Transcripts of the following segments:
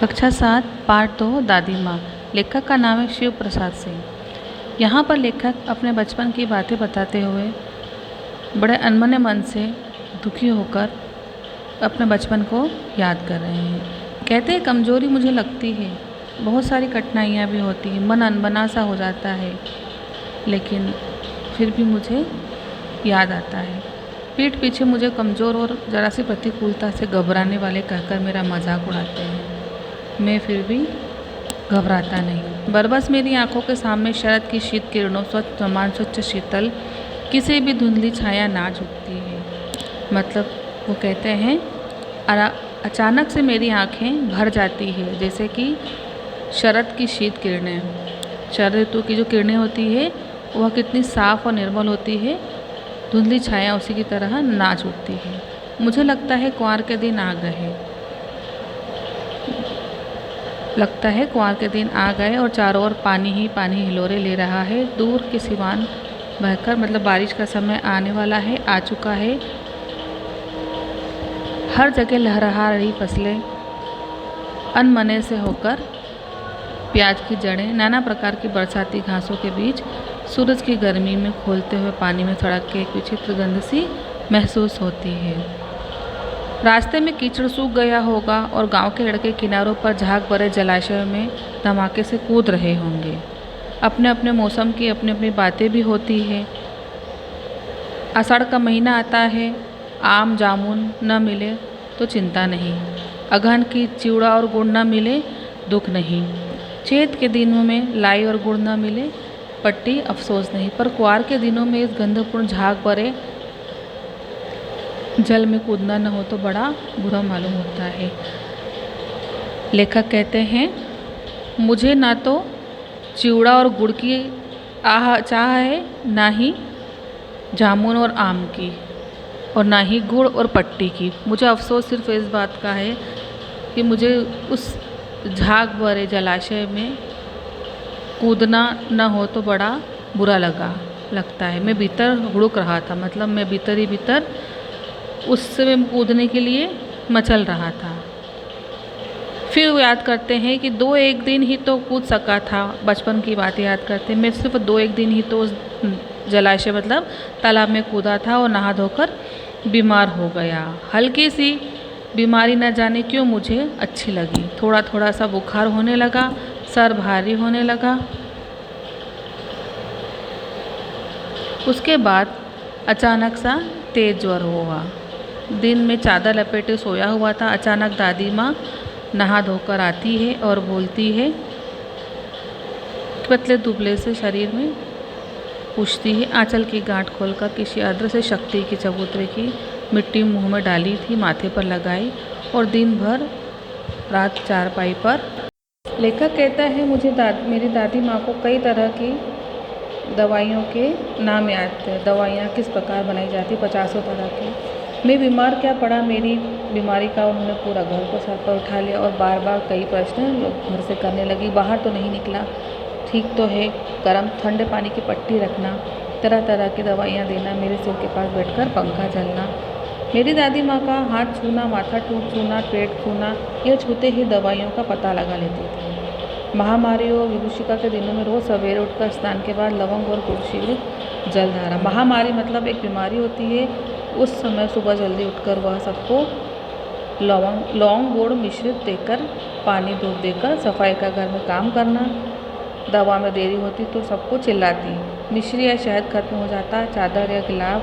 कक्षा 7 पार्ट 2 दादी माँ। लेखक का नाम है शिव प्रसाद सिंह। यहाँ पर लेखक अपने बचपन की बातें बताते हुए बड़े अनमने मन से दुखी होकर अपने बचपन को याद कर रहे हैं। कहते हैं कमज़ोरी मुझे लगती है, बहुत सारी कठिनाइयाँ भी होती हैं, मन अनबना सा हो जाता है, लेकिन फिर भी मुझे याद आता है। पीठ पीछे मुझे कमज़ोर और ज़रा सी प्रतिकूलता से घबराने वाले कहकर मेरा मजाक उड़ाते हैं। मैं फिर भी घबराता नहीं। बरबस मेरी आंखों के सामने शरद की शीत किरणों समान स्वच्छ शीतल किसी भी धुंधली छाया ना झुकती है। मतलब वो कहते हैं अचानक से मेरी आंखें भर जाती है, जैसे कि शरद की शीत किरणें। शरद ऋतु की जो किरणें होती है वह कितनी साफ़ और निर्मल होती है, धुंधली छाया उसी की तरह नाच उठती है। मुझे लगता है कुंवार के दिन आ गए और चारों ओर पानी ही पानी हिलोरे ले रहा है। दूर के सिवान बहकर, मतलब बारिश का समय आने वाला है, आ चुका है। हर जगह लहरा रही फसलें अनमने से होकर प्याज की जड़ें नाना प्रकार की बरसाती घासों के बीच सूरज की गर्मी में खोलते हुए पानी में सड़क के एक विचित्र गंध सी महसूस होती है। रास्ते में कीचड़ सूख गया होगा और गांव के लड़के किनारों पर झाग भरे जलाशय में धमाके से कूद रहे होंगे। अपने अपने मौसम की अपनी अपनी बातें भी होती है। आषाढ़ का महीना आता है, आम जामुन न मिले तो चिंता नहीं, अगहन की चिवड़ा और गुड़ न मिले दुख नहीं, चैत के दिनों में लाई और गुड़ न मिले पट्टी अफसोस नहीं, पर कुआर के दिनों में इस गंधपूर्ण झाग भरे जल में कूदना न हो तो बड़ा बुरा मालूम होता है। लेखक कहते हैं, मुझे ना तो चिवड़ा और गुड़ की चाह है, ना ही जामुन और आम की, और ना ही गुड़ और पट्टी की। मुझे अफसोस सिर्फ इस बात का है कि मुझे उस झाग भरे जलाशय में कूदना न हो तो बड़ा बुरा लगता है। मैं भीतर हुड़क रहा था, मतलब मैं भीतर ही भीतर उससे कूदने के लिए मचल रहा था। फिर वो याद करते हैं कि 2-1 दिन ही तो कूद सका था। बचपन की बातें याद करते हैं, मैं सिर्फ 2-1 दिन ही तो उस जलाशय मतलब तालाब में कूदा था और नहा धोकर बीमार हो गया। हल्की सी बीमारी न जाने क्यों मुझे अच्छी लगी। थोड़ा थोड़ा सा बुखार होने लगा, सर भारी होने लगा। उसके बाद अचानक सा तेज ज्वर हुआ। दिन में चादर लपेटे सोया हुआ था। अचानक दादी माँ नहा धोकर आती है और बोलती है, पतले दुबले से शरीर में पूछती है। आंचल की गांठ खोलकर किसी अदृश्य शक्ति की चबूतरे की मिट्टी मुंह में डाली थी, माथे पर लगाई और दिन भर रात चारपाई पर। लेखक कहता है, मुझे मेरी दादी माँ को कई तरह की दवाइयों के नाम याद थे। दवाइयाँ किस प्रकार बनाई जाती, 50 तरह की। मैं बीमार क्या पड़ा, मेरी बीमारी का उन्होंने पूरा घर को सर पर उठा लिया और बार बार कई प्रश्न घर से करने लगी। बाहर तो नहीं निकला, ठीक तो है, गर्म ठंडे पानी की पट्टी रखना, तरह तरह की दवाइयाँ देना, मेरे सिर के पास बैठकर पंखा चलना, मेरी दादी माँ का हाथ छूना, माथा छूना, पेट छूना, यह छूते ही दवाइयों का पता लगा लेती थी। महामारी और विभूषिका के दिनों में रोज़ सवेरे उठकर स्नान के बाद लवंग और गुड़ शिविर जलधारा। महामारी मतलब एक बीमारी होती है, उस समय सुबह जल्दी उठकर वह सबको लौंग गुड़ मिश्रित देकर, पानी दूध देकर सफाई का घर में काम करना। दवा में देरी होती तो सबको चिल्लाती, मिश्री या शहद खत्म हो जाता, चादर या गिलाफ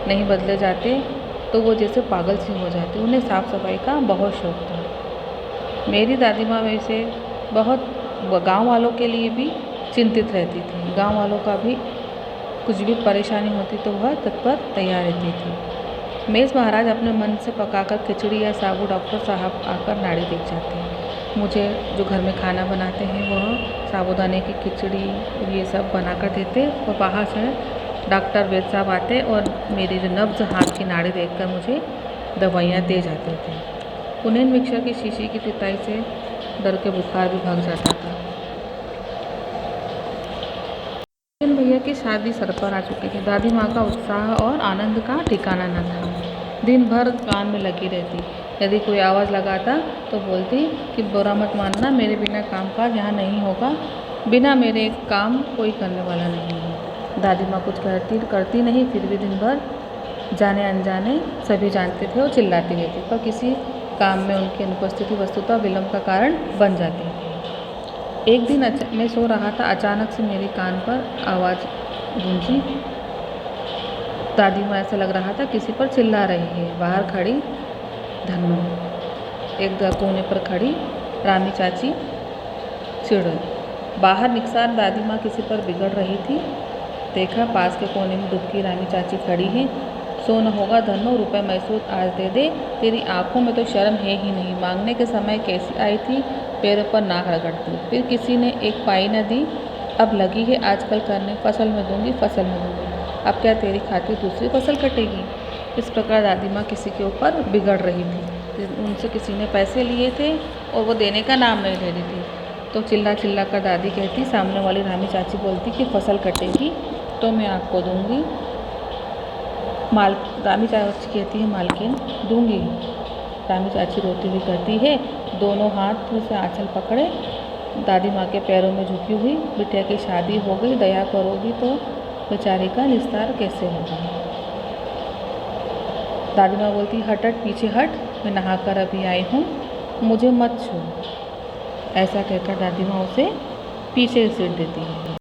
नहीं बदले जाते तो वो जैसे पागल सी हो जाती। उन्हें साफ़ सफाई का बहुत शौक था। मेरी दादी माँ वैसे बहुत गांव वालों के लिए भी चिंतित रहती थी। गांव वालों का भी कुछ भी परेशानी होती तो वह तत्पर तैयार रहती थी। मेज़ महाराज अपने मन से पकाकर खिचड़ी या साबू डॉक्टर साहब आकर नाड़ी देख जाते हैं। मुझे जो घर में खाना बनाते हैं वह साबूदाने की खिचड़ी ये सब बनाकर देते और बाहर से डॉक्टर वैद्य साहब आते और मेरी जो नब्ज़ हाथ की नाड़ी देखकर मुझे दवाइयाँ दे जाते थे। उन्हें मिक्सर की शीशी की पिटाई से डर के बुखार भी भाग जाता था। भैया की शादी सर पर आ चुकी थी। दादी माँ का उत्साह और आनंद का ठिकाना न था। दिन भर काम में लगी रहती। यदि कोई आवाज़ लगाता तो बोलती कि बुरा मत मानना, मेरे बिना काम काज यहाँ नहीं होगा, बिना मेरे काम कोई करने वाला नहीं है। दादी माँ कुछ करती नहीं, फिर भी दिन भर जाने अनजाने सभी जानते थे और चिल्लाती रहती, पर किसी काम में उनकी अनुपस्थिति वस्तुतः विलम्ब का कारण बन जाती थी। एक दिन मैं सो रहा था, अचानक से मेरे कान पर आवाज़ गूंजी। दादी माँ ऐसा लग रहा था किसी पर चिल्ला रही है। बाहर खड़ी धन्नो, एक कोने पर खड़ी रामी चाची चिड़ै। बाहर निकसार दादी माँ किसी पर बिगड़ रही थी। देखा पास के कोने में दुबकी रामी चाची खड़ी है। सो न होगा धन्नो, रुपए मैसूर आज दे दे, तेरी आंखों में तो शर्म है ही नहीं, मांगने के समय कैसी आई थी, पैरों पर नाक रगड़ती। फिर किसी ने एक पाई न दी, अब लगी है आजकल करने, फसल में दूंगी, फसल में दूंगी, अब क्या तेरी खातिर दूसरी फसल कटेगी। इस प्रकार दादी माँ किसी के ऊपर बिगड़ रही थी। उनसे किसी ने पैसे लिए थे और वो देने का नाम नहीं ले रही थी, तो चिल्ला चिल्ला कर दादी कहती, सामने वाली रामी चाची बोलती कि फसल कटेगी तो मैं आपको दूंगी। रामी चाची कहती है मालकिन दूंगी। रामी चाची रोती हुई कहती है, दोनों हाथ से आंचल पकड़े दादी माँ के पैरों में झुकी हुई, बिटिया की शादी हो गई, दया करोगी तो बेचारी का निस्तार कैसे होगा। दादी माँ बोलती, हट हट पीछे हट, मैं नहाकर अभी आई हूँ, मुझे मत छू। ऐसा कहकर दादी माँ उसे पीछे घसीट देती है।